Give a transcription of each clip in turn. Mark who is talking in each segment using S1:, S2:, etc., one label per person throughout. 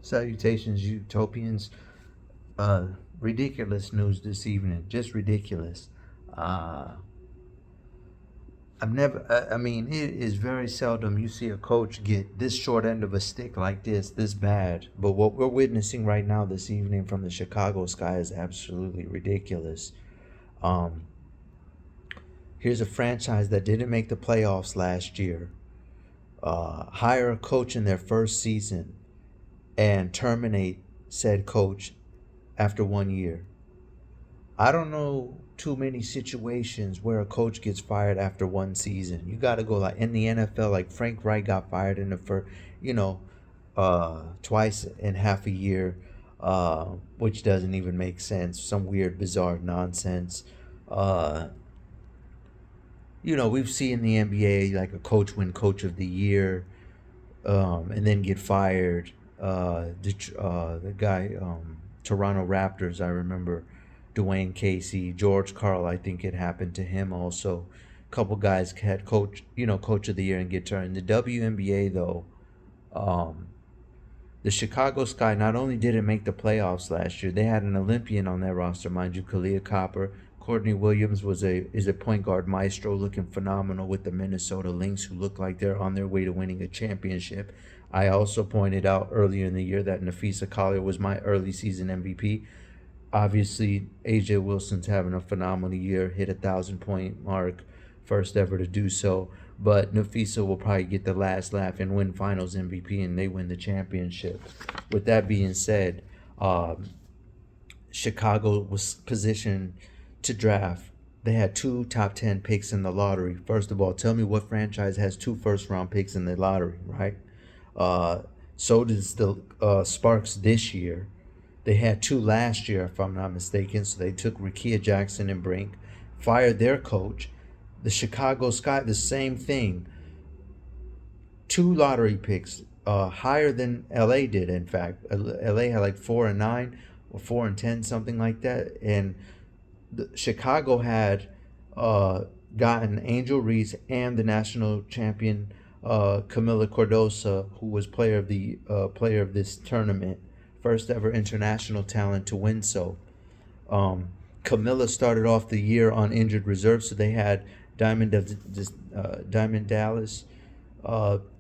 S1: Salutations, utopians. Ridiculous news this evening. Just ridiculous. Uh, I've never, I mean, it is very seldom you see a coach get this short end of a stick like this bad. But what we're witnessing right now this evening from the Chicago Sky is absolutely ridiculous. Um, Here's a franchise that didn't make the playoffs last year, hire a coach in their first season, and terminate said coach after 1 year. I don't know too many situations where a coach gets fired after one season. You got to go like in the NFL, like Frank Wright got fired in the first, twice in half a year, which doesn't even make sense. Some weird, bizarre nonsense. Uh, we've seen in the NBA like a coach win Coach of the Year, and then get fired. The guy, Toronto Raptors, I remember Dwayne Casey, George Karl, I think it happened to him also. A couple guys had Coach of the Year and get turned. The WNBA, though, um, the Chicago Sky not only didn't make the playoffs last year, they had an Olympian on their roster, mind you, Kalia Copper. Courtney Williams is a point guard maestro, looking phenomenal with the Minnesota Lynx, who look like they're on their way to winning a championship. I also pointed out earlier in the year that Nafisa Collier was my early season MVP. Obviously, AJ Wilson's having a phenomenal year, hit 1,000-point mark, first ever to do so. But Nafisa will probably get the last laugh and win Finals MVP, and they win the championship. With that being said, Chicago was positioned to draft. They had 2 top 10 picks in the lottery. First of all, tell me what franchise has 2 first-round picks in the lottery, right? So does the Sparks this year. They had 2 last year, if I'm not mistaken. So they took Rickea Jackson and Brink, fired their coach. The Chicago Sky, the same thing. 2 lottery picks, higher than LA did, in fact. LA had like 4-9 or 4-10, something like that. And Chicago had gotten Angel Reese and the national champion Camila Cordosa, who was player of this tournament, first ever international talent to win so. Camilla started off the year on injured reserve, so they had Diamond Dallas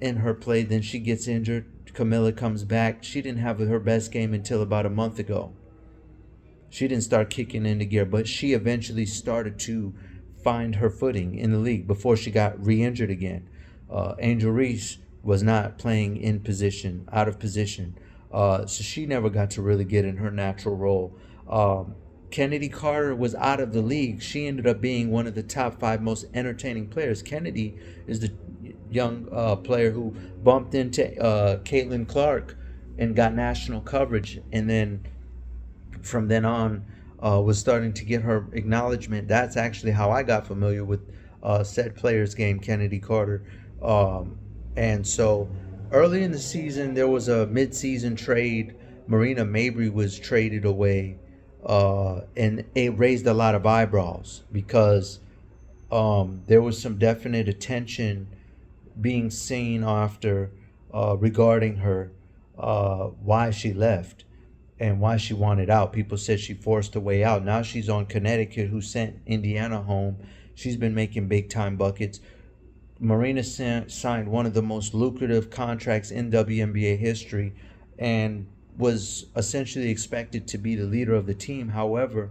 S1: in her play. Then she gets injured. Camilla comes back. She didn't have her best game until about a month ago. She didn't start kicking into gear, but she eventually started to find her footing in the league before she got re-injured again. Angel Reese was not playing in position, out of position. So she never got to really get in her natural role. Kennedy Carter was out of the league. She ended up being one of the top 5 most entertaining players. Kennedy is the young player who bumped into Caitlin Clark and got national coverage, and then from then on was starting to get her acknowledgement. That's actually how I got familiar with said player's game, Kennedy Carter. And so early in the season, there was a mid-season trade. Marina Mabry was traded away, and it raised a lot of eyebrows because there was some definite attention being seen after regarding her, why she left and why she wanted out. People said she forced her way out. Now she's on Connecticut, who sent Indiana home. She's been making big-time buckets. Marina signed one of the most lucrative contracts in WNBA history and was essentially expected to be the leader of the team. However,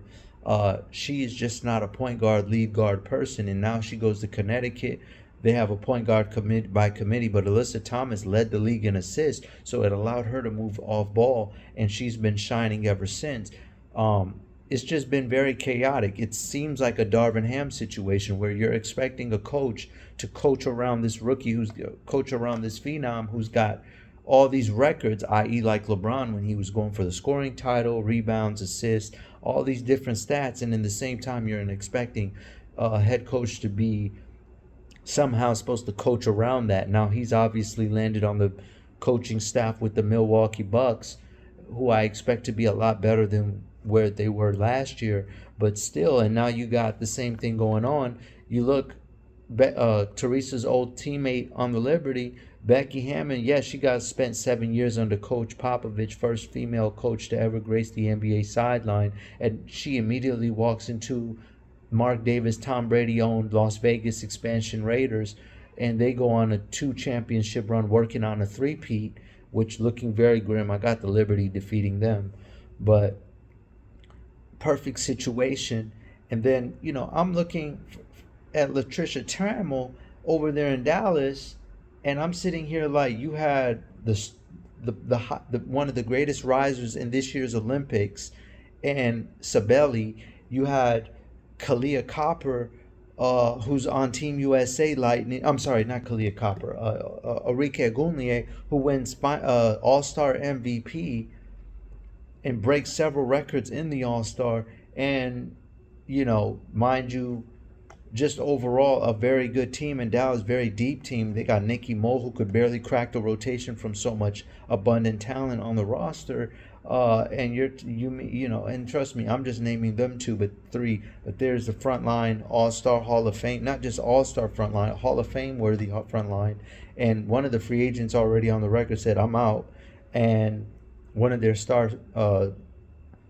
S1: she is just not a point guard, lead guard person, and now she goes to Connecticut. They have a point guard by committee, but Alyssa Thomas led the league in assists, so it allowed her to move off ball, and she's been shining ever since. It's just been very chaotic. It seems like a Darvin Ham situation where you're expecting a coach to coach around this rookie, who's coach around this phenom who's got all these records, i.e. like LeBron when he was going for the scoring title, rebounds, assists, all these different stats, and in the same time you're expecting a head coach to be somehow supposed to coach around that. Now he's obviously landed on the coaching staff with the Milwaukee Bucks, who I expect to be a lot better than where they were last year, but still. And now you got the same thing going on. You look, Teresa's old teammate on the Liberty, Becky Hammon, yes, she got spent 7 years under Coach Popovich, first female coach to ever grace the NBA sideline, and she immediately walks into Mark Davis, Tom Brady owned Las Vegas expansion Raiders, and they go on a 2 championship run working on a three-peat, which looking very grim. I got the Liberty defeating them, but perfect situation. And then, I'm looking at Latricia Trammell over there in Dallas, and I'm sitting here like, you had the one of the greatest risers in this year's Olympics, and Sabelli. You had Kalia Copper, who's on Team USA Lightning. I'm sorry, not Kalia Copper. Enrique Agulier, who wins All-Star MVP and breaks several records in the All-Star. And, mind you, just overall a very good team, and Dallas very deep team. They got Nikki Moe, who could barely crack the rotation from so much abundant talent on the roster. And trust me, I'm just naming them 2, but 3. But there's the front line, All-Star Hall of Fame, not just All-Star front line, Hall of Fame worthy front line. And one of the free agents already on the record said, I'm out. And one of their star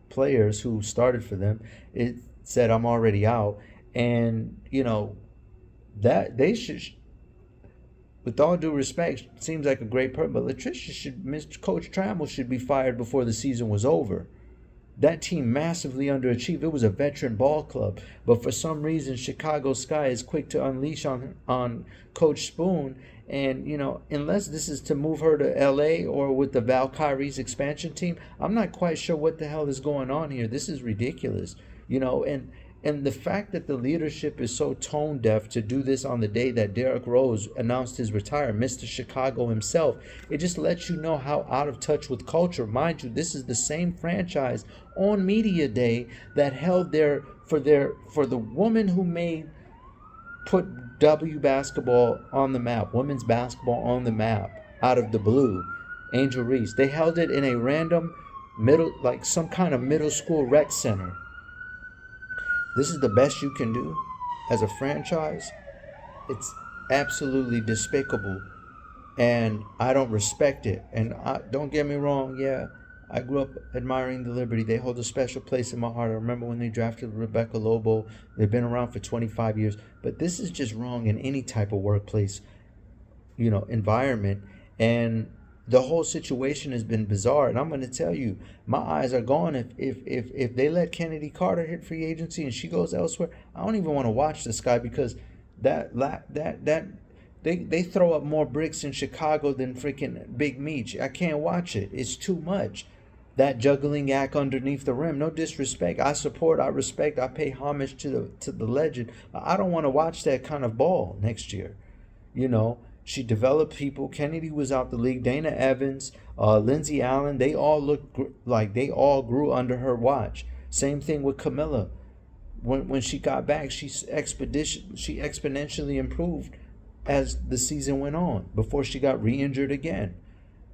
S1: players who started for them, it said, I'm already out. And, that they should, with all due respect, seems like a great person, but Coach Trammell should be fired before the season was over. That team massively underachieved. It was a veteran ball club, but for some reason, Chicago Sky is quick to unleash on Coach Spoon. And, unless this is to move her to LA or with the Valkyries expansion team, I'm not quite sure what the hell is going on here. This is ridiculous, and the fact that the leadership is so tone deaf to do this on the day that Derrick Rose announced his retirement, Mr. Chicago himself, it just lets you know how out of touch with culture. Mind you, this is the same franchise on media day that held for the woman who put W basketball on the map, women's basketball on the map out of the blue, Angel Reese. They held it in a random some kind of middle school rec center. This is the best you can do as a franchise. It's absolutely despicable, and I don't respect it. And don't get me wrong, I grew up admiring the Liberty. They hold a special place in my heart. I remember when they drafted Rebecca Lobo. They've been around for 25 years. But this is just wrong in any type of workplace, environment. And the whole situation has been bizarre, and I'm going to tell you, my eyes are gone. If they let Kennedy Carter hit free agency and she goes elsewhere, I don't even want to watch this guy, because they throw up more bricks in Chicago than freaking Big Meech. I can't watch it. It's too much. That juggling act underneath the rim. No disrespect. I support, I respect, I pay homage to the legend. I don't want to watch that kind of ball next year. She developed people. Kennedy was out the league. Dana Evans, Lindsey Allen, they all looked like they all grew under her watch. Same thing with Camilla. When she got back, she exponentially improved as the season went on before she got re-injured again.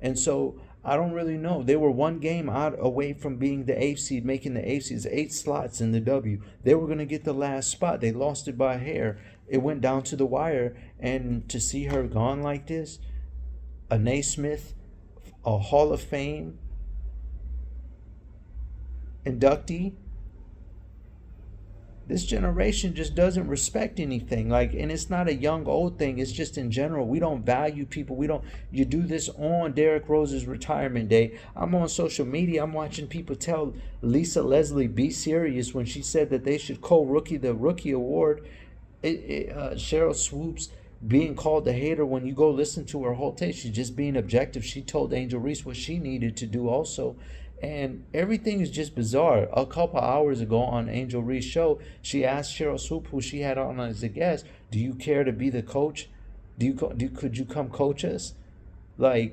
S1: And so I don't really know. They were one game out away from being the 8th seed, making the 8th seed, 8 slots in the W. They were going to get the last spot. They lost it by a hair. It went down to the wire, and to see her gone like this, a Naismith, a Hall of Fame inductee, this generation just doesn't respect anything. And it's not a young old thing. It's just in general. We don't value people. You do this on Derrick Rose's retirement day. I'm on social media. I'm watching people tell Lisa Leslie, be serious, when she said that they should co-rookie the rookie award. Cheryl Swoops being called a hater. When you go listen to her whole tape, she's just being objective. She told Angel Reese what she needed to do also. And everything is just bizarre. A couple hours ago on Angel Reese's show, she asked Cheryl Swoop, who she had on as a guest, do you care to be the coach? Could you come coach us? The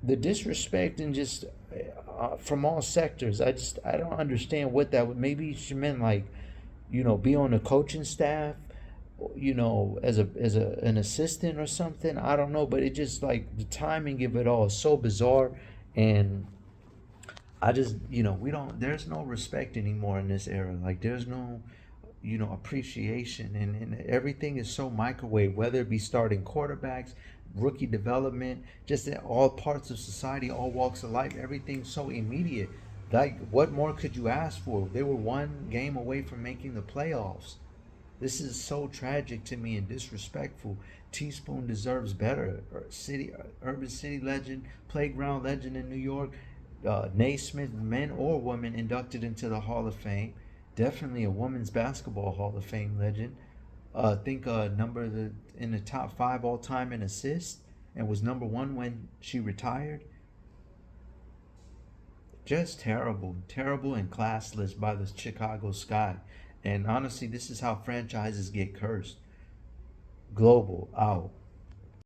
S1: disrespect and just from all sectors. I don't understand what that would. Maybe she meant be on the coaching staff, as an assistant or something. I don't know, but it just the timing of it all is so bizarre. And I just, there's no respect anymore in this era. There's no, appreciation, and everything is so microwave, whether it be starting quarterbacks, rookie development, just in all parts of society, all walks of life. Everything's so immediate. Like, what more could you ask for? They were one game away from making the playoffs. This is so tragic to me and disrespectful. Teaspoon deserves better. Urban City legend, playground legend in New York. Naismith, men or women, inducted into the Hall of Fame. Definitely a women's basketball Hall of Fame legend. I think in the top five all time in assists, and was number one when she retired. Just terrible, terrible and classless by the Chicago Sky. And honestly, this is how franchises get cursed. Global out.